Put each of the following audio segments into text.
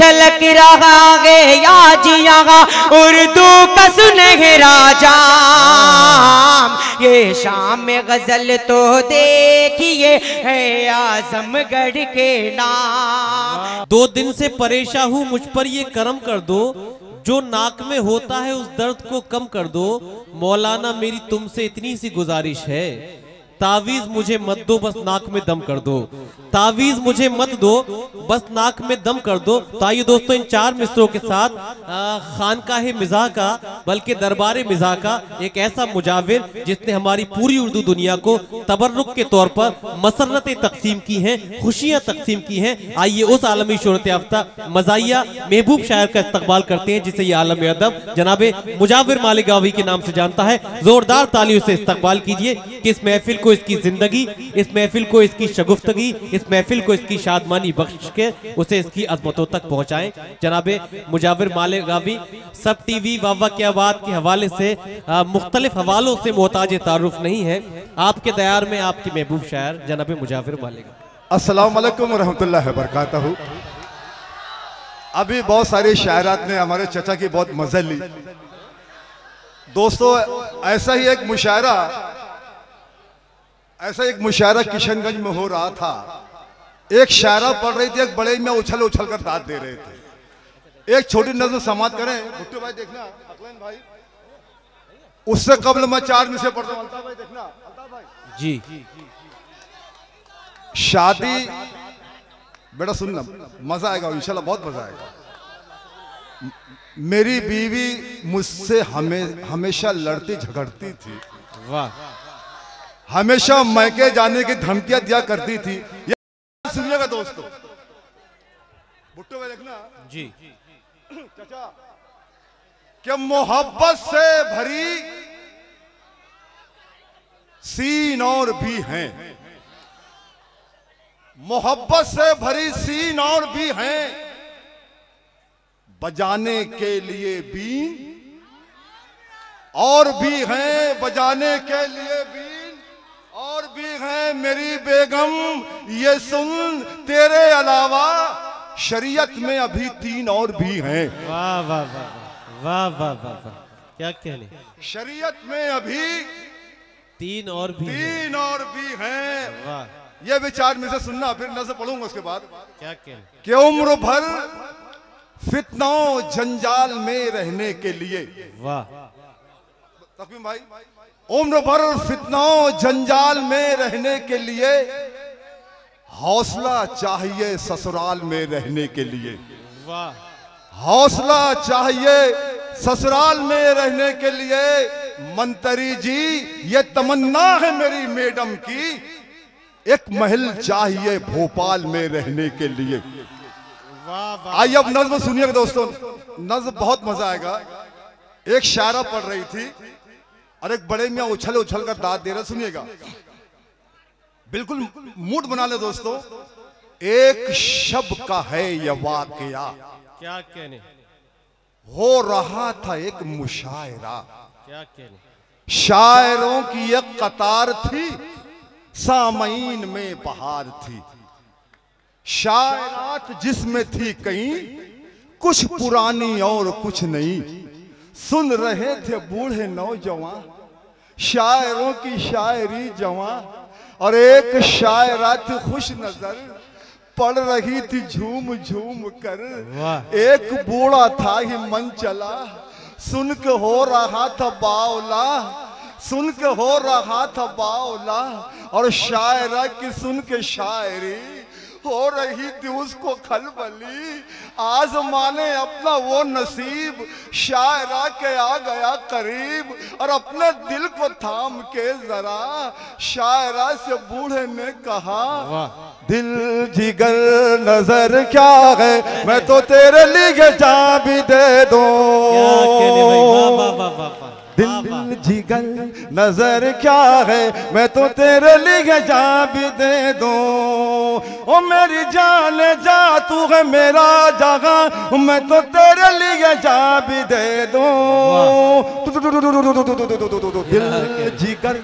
झलक रहा है आज यहाँ उर्दू का सुनहरा जाम। ये शाम में गजल तो देखिए है आजमगढ़ के नाम। 2 दिन से परेशान हूँ, मुझ पर ये करम कर दो, जो नाक में होता है उस दर्द को कम कर दो। मौलाना मेरी तुमसे इतनी सी गुजारिश है, तावीज मुझे मत दो, बस नाक में दम कर दो। तावीज मुझे मत दो, बस नाक में दम कर दो। तो आइए दोस्तों, इन 4 मिसरों के साथ खानकाहे मिज़ाह का बल्कि दरबारे मिज़ाह का एक ऐसा मुजाविर जिसने हमारी पूरी उर्दू दुनिया को तबर्रुक के तौर पर मसरतें तकसीम की हैं, खुशियां तकसीम की हैं। आइए उस आलमी शोहरत याफ्ता मज़ाहिया महबूब शायर का इस्तकबाल करते हैं जिसे ये आलम अदब जनाबे मुजाविर मालिगावी के नाम से जानता है। जोरदार तालियों से इस्तकबाल कीजिए कि इस महफिल को इसकी जिंदगी, इस महफिल को इसकी शगुफ्तगी, इस महफिल को इसकी शादमानी बख्श के उसे इसकी अजमतों तक पहुंचाएं। जनाबे मुजाविर मालिगावी सब टीवी वावा क्या बात के हवाले से मुख्तलिफ हवालों से मोहताज तारुफ नहीं है। आपके दयार में आपकी महबूब शायर जनाबे मुजाविर मालिगावी। अस्सलाम वालेकुम रहमतुल्लाहि व बरकातहू। अभी बहुत सारे शायरात ने हमारे चचा की बहुत मज़ा ली। दोस्तों, ऐसा एक मुशायरा किशनगंज में हो रहा था। एक शायरा पढ़ रही थी, एक बड़े में उछल उछल कर दाद दे रहे थे। एक छोटी नजर समाप्त करें, भुट्टो भाई देखना, अकलन भाई, उससे कबल मैं 4 में से पढ़ता हूं। अल्ताफ भाई देखना, अल्ताफ भाई जी। शादी बेटा सुनना, मजा आएगा इंशाल्लाह, बहुत मजा आएगा। मेरी बीवी मुझसे हमेशा लड़ती झगड़ती थी, वाह। हमेशा मैके जाने की धमकियां दिया करती थी। सुनिएगा दोस्तों, भुट्टो भाई देखना जी। चाचा, क्या मोहब्बत से भरी सीन और भी हैं, मोहब्बत से भरी सीन और भी हैं, बजाने के लिए बीन और भी हैं, बजाने के लिए बीन और भी हैं। मेरी बेगम ये सुन, तेरे अलावा शरीयत में अभी 3 और भी हैं। वाह वाह वाह वाह वाह वाह वाह, क्या कहने। शरीयत में अभी 3 और भी हैं। वाह। ये विचार में से सुनना, फिर नजर पढ़ूंगा उसके बाद। क्या कहने। कि उम्र भर फितनाओं जंजाल में रहने के लिए, वाह। तकवीम भाई, उम्र भर फितनाओं जंजाल में रहने के लिए हौसला चाहिए ससुराल में रहने के लिए, वाह। हौसला चाहिए ससुराल में रहने के लिए। मंतरी जी ये तमन्ना है मेरी मैडम की, एक महल चाहिए भोपाल में रहने के लिए। आइए अब नज्म सुनिएगा दोस्तों, नज्म बहुत मजा आएगा। एक शायरा पढ़ रही थी और एक बड़े मियां उछल उछल कर दाद दे रहे। सुनिएगा, बिल्कुल मूड बना ले दोस्तों। एक शब का है यह वाकया, क्या कहने। हो रहा था एक मुशायरा, क्या कहने। शायरों की एक कतार थी, सामईन में बहार थी। शायरात जिसमें थी कहीं, कुछ पुरानी और कुछ नई। सुन रहे थे बूढ़े नौजवान, शायरों की शायरी जवां। और एक शायरा थी खुश नजर, पढ़ रही थी झूम झूम कर। एक बूढ़ा था ही मन चला, सुन के हो रहा था बावला, सुन के हो रहा था बावला। और शायरा की सुन के शायरी हो रही थी उसको खलबली। आज़माने अपना वो नसीब, शायरा के आ गया करीब। और अपने दिल को थाम के जरा, शायरा से बूढ़े ने कहा, दिल जिगर नजर क्या है, मैं तो तेरे लिए जान भी दे दूं। दिल जिगर नजर क्या है, मैं तो तेरे लिए जान भी दे दूं। ओ मेरी जान जा, तू है मेरा जहां, मैं तो तेरे लिए जान भी दे दूं। दिल जिगर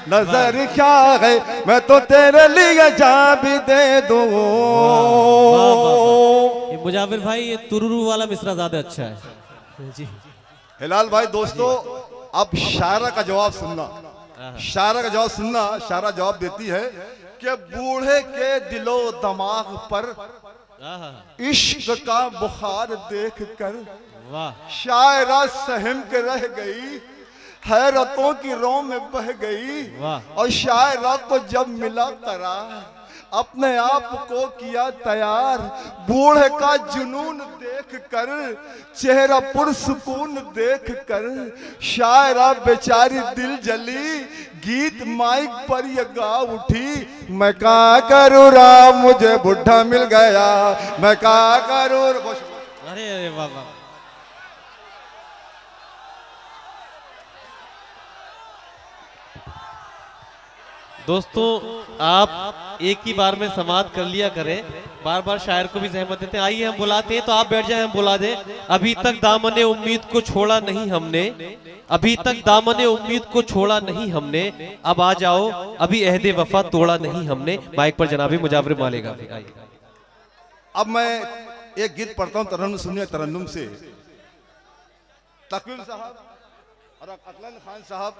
नजर क्या है, मैं तो तेरे लिए जान भी दे दूं। ये मुजाविर भाई, ये तुरुरु वाला मिसरा ज्यादा अच्छा है जी। हिलाल भाई दोस्तों, अब शायरा का जवाब सुनना, शायरा का जवाब सुनना। शायरा जवाब देती है कि बूढ़े के दिलो दिमाग पर इश्क का बुखार देख कर वाह शायरा सहम के रह गई, हैरतों की रो में बह गई। वाह। और शायरा को जब मिला करार, अपने आप को किया तैयार। बूढ़े का जुनून देख कर, चेहरा पुरसुकून देख कर, शायरा बेचारी दिल जली, गीत माइक पर ये गा उठी। मैं क्या करूँ राम, मुझे बुढ़ा मिल गया, मैं क्या करूँ। अरे अरे वाह वाह। दोस्तों आप एक ही बार में समाप्त कर लिया करें, बार बार शायर को भी जहमत देते हैं। आइए हम बुलाते हैं, तो आप बैठ जाए, हम बुला दें। अभी तक दामने उम्मीद को छोड़ा नहीं हमने, अभी तक दामने उम्मीद को छोड़ा नहीं हमने, अब आ जाओ अभी अहदे वफा तोड़ा नहीं हमने। माइक पर जनाबी मुजाविर मालेगा। अब मैं एक गीत पढ़ता हूँ, तरन्नुम सुनिए। तरन्नुम से तकवीर साहब और अकलन खान साहब,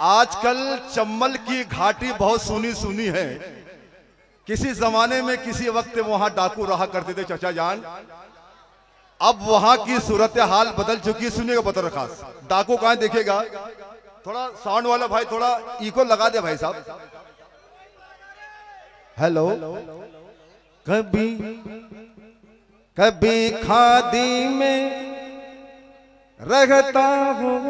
आजकल चम्बल की घाटी बहुत सुनी सुनी है। किसी जमाने में किसी वक्त वहां डाकू रहा करते थे चाचा जान, अब वहां की सूरत हाल बदल चुकी है। सुनिएगा बतौर खास, डाकू कहां देखेगा। थोड़ा साउंड वाला भाई थोड़ा इको लगा दे भाई साहब। हेलो। कभी कभी खादी में रहता हूँ,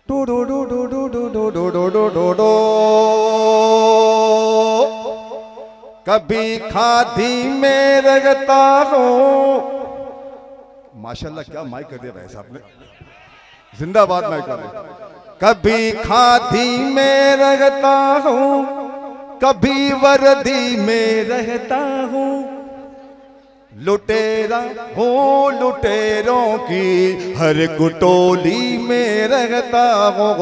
डो डो डो डो डो डो डो डो डो डो डो डो, कभी खादी में रहता हूँ। माशाल्लाह क्या माइक कर दिया भाई साहब ने, जिंदाबाद माइक वाले। कभी खादी में रहता हूँ, कभी वर्दी में रहता हूँ, लुटेरा हूँ लुटेरों की हर कुटोली में रहता हूँ।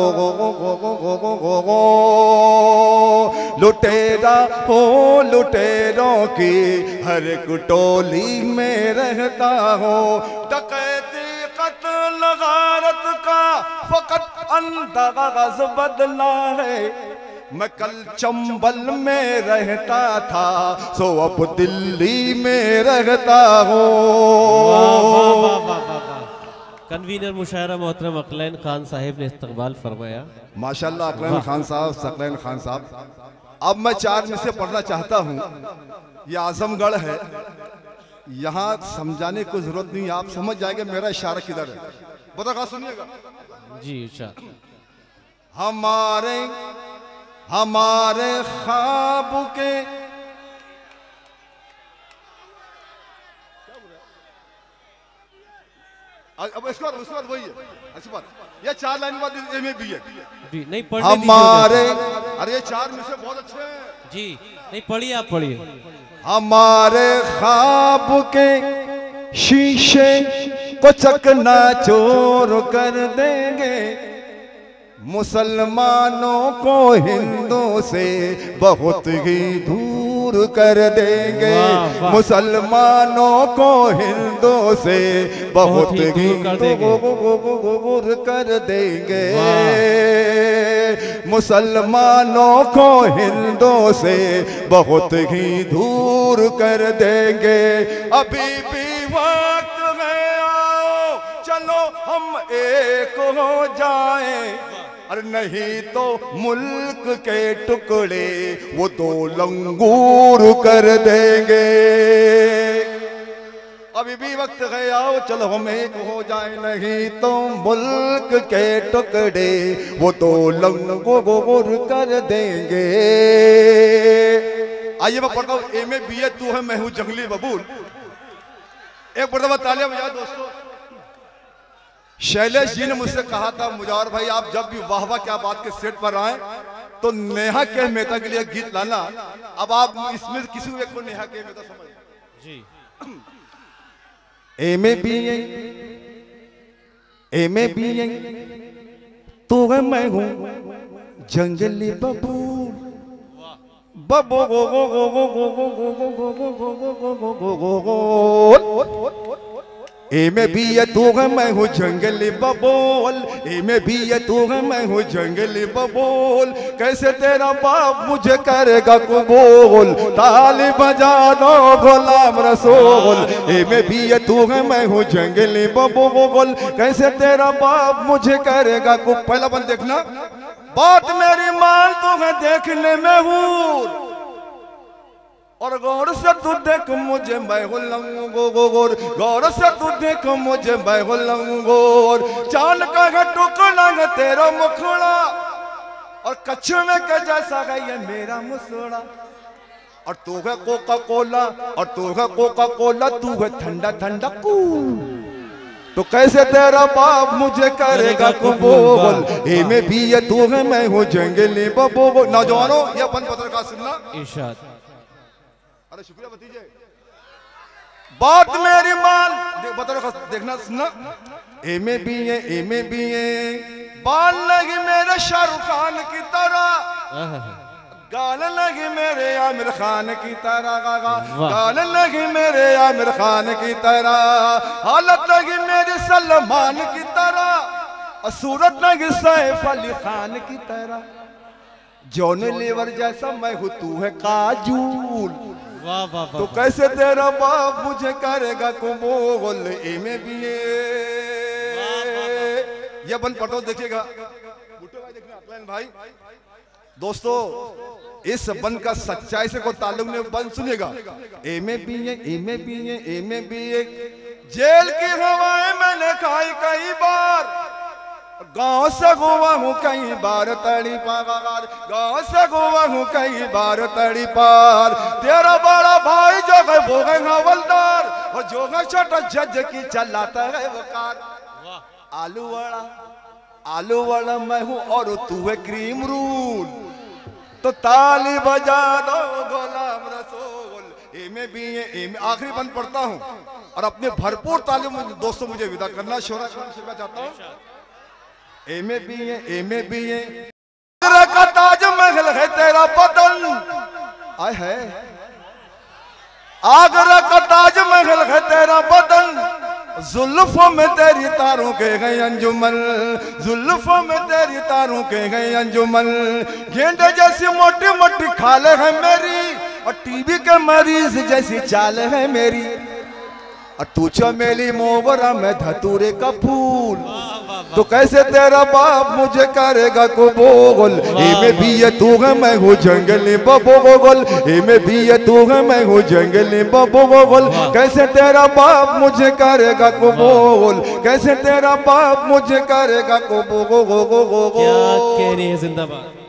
लुटेरा हूँ लुटेरों की हर कुटोली में रहता हूँ। डकैती कत्ल गारत का फकत अंदाज बदला है। मैं कल चंबल में रहता था, सो अब दिल्ली में रहता हूँ। कन्वीनर मुशायरा मोहतरम अकलैन खान साहिब ने इस्तकबाल फरमाया। माशाल्लाह अकलैन खान साहब, सकलैन खान साहब। अब मैं 4 में से पढ़ना चाहता हूँ। ये आजमगढ़ है, यहाँ समझाने की जरूरत नहीं, आप समझ जाएंगे मेरा इशारा किधर है। बता सुनिएगा जी। इशारा हमारे ख्वाब के अब इसके बाद वही है। अच्छी बात, ये 4 लाइन बाद ए में भी है जी। नहीं पढ़ने हमारे, अरे ये 4 में से बहुत अच्छे हैं जी। नहीं पढ़िए, आप पढ़िए। हमारे ख्वाब के शीशे को चकनाचूर कर देंगे, मुसलमानों को हिंदू से बहुत ही दूर कर देंगे। मुसलमानों को हिंदू से बहुत ही दूर कर देंगे। मुसलमानों को हिंदू से बहुत ही दूर कर देंगे। अभी भी वक्त है, आओ चलो हम एक हो जाएं, और नहीं तो मुल्क के टुकड़े वो 2 लंगूर कर देंगे। अभी भी वक्त है, आओ चलो हम एक हो जाए, नहीं तो मुल्क के टुकड़े वो 2 लंगूर कर देंगे। आइए मैं पढ़ता हूँ। ए में बी है, तू है मैं हूँ जंगली बबूल। एक मरतबा तालियां बजाओ दोस्तों। शैलेश जी ने मुझसे कहा था, मुजावर भाई आप जब भी वाह वाह क्या बात के सेट पर आए तो नेहा के मेहता के लिए गीत लाना। अब आप इसमें किसी एक को नेहा के मेहता समझ जी। एमे तो मैं हूँ जंगली बबू बबो गो गो गो गो गो गो गो गो गो गो गो गो गो गो गो एमे भी ये तू है मैं हूँ जंगली बबोल, एमे भी ये तू है मैं हूँ जंगली बबोल, कैसे तेरा बाप मुझे करेगा कबूल, ताली बजा दो गुलाम रसूल, एमे भी ये तू है मैं हूँ जंगली बबोल, कैसे तेरा बाप मुझे करेगा कबूल। पहला बंद देखना, बात मेरी मान तू है देखने में हूँ और गौर से तू देख मुझे मैं हूँ लंगोर, गौर से तू देख मुझे मैं हूँ लंगोर, चांद का है टुकड़ा है तेरा मुखड़ा और कछुए के जैसा है ये मेरा मुसड़ा, और तू है कोका कोला और तू है कोका कोला, तू है ठंडा ठंडा कूल, तो कैसे तेरा बाप मुझे करेगा कबूल, एमे भी ये तू है मैं हूँ जंगली बबोल। नौजवानों ये अपन पत्रकार सुनना, इरशाद। अरे शुक्रिया भतीजे, बात मेरी मान बता देखना सुनना, एमे भी है बाल लगी मेरे शाहरुख खान की तरह, गाल लगी मेरे आमिर खान की तरह, गाल लगी मेरे आमिर खान की तरह, हालत लगी मेरी सलमान की तरह, और सूरत लगी सैफ अली खान की तरह, जॉन लीवर जैसा मैं हूँ तू है काजूल, वाह वाह वाह, तो कैसे तेरा बाप मुझे करेगा कबूल, एमे भी ये बन पढ़ो देखिएगा भाई। दोस्तों इस बन का सच्चाई से कोई ताल्लुक नहीं, बन सुनिएगा, एमे भी है जेल की हवाएं मैंने खाई कई बार, गांव से गोवा हूँ कई बार तड़ी पार, गांव से गोवा हूँ कई बार तड़ी पार, तेरा बड़ा भाई जो है वो है हवलदार और जो है छोटा जज की चलाता है वो कार, आलू वड़ा मैं हूँ और तू है क्रीम रूल, तो ताली बजा दो गुलाम रसूल, एमे भी है आखिरी बंद पढ़ता हूँ और अपने भरपूर ताली दोस्तों मुझे विदा करना शोरा चाहता हूँ। एमे भी है आगरा का ताजमहल है तेरा बदन, आए है आगरा का ताजमहल है तेरा बदन, जुल्फों में तेरी तारों के गए अंजुमन, जुल्फों में तेरी तारों के गए अंजुमन, गेंडे जैसी मोटी मोटी खाले है मेरी और टीबी के मरीज जैसी चाल है मेरी, और तू चमेली मोगरा में धतूरे का फूल, तो कैसे तेरा बाप मुझे करेगा कबूल, एमे भी ये तू है मैं हूँ जंगली बबोल, एमे भी ये तू है मैं हूँ जंगली बबोल, कैसे तेरा बाप मुझे करेगा कबूल, कैसे तेरा बाप मुझे करेगा कबूल। क्या कह रहे हैं जिंदाबाद।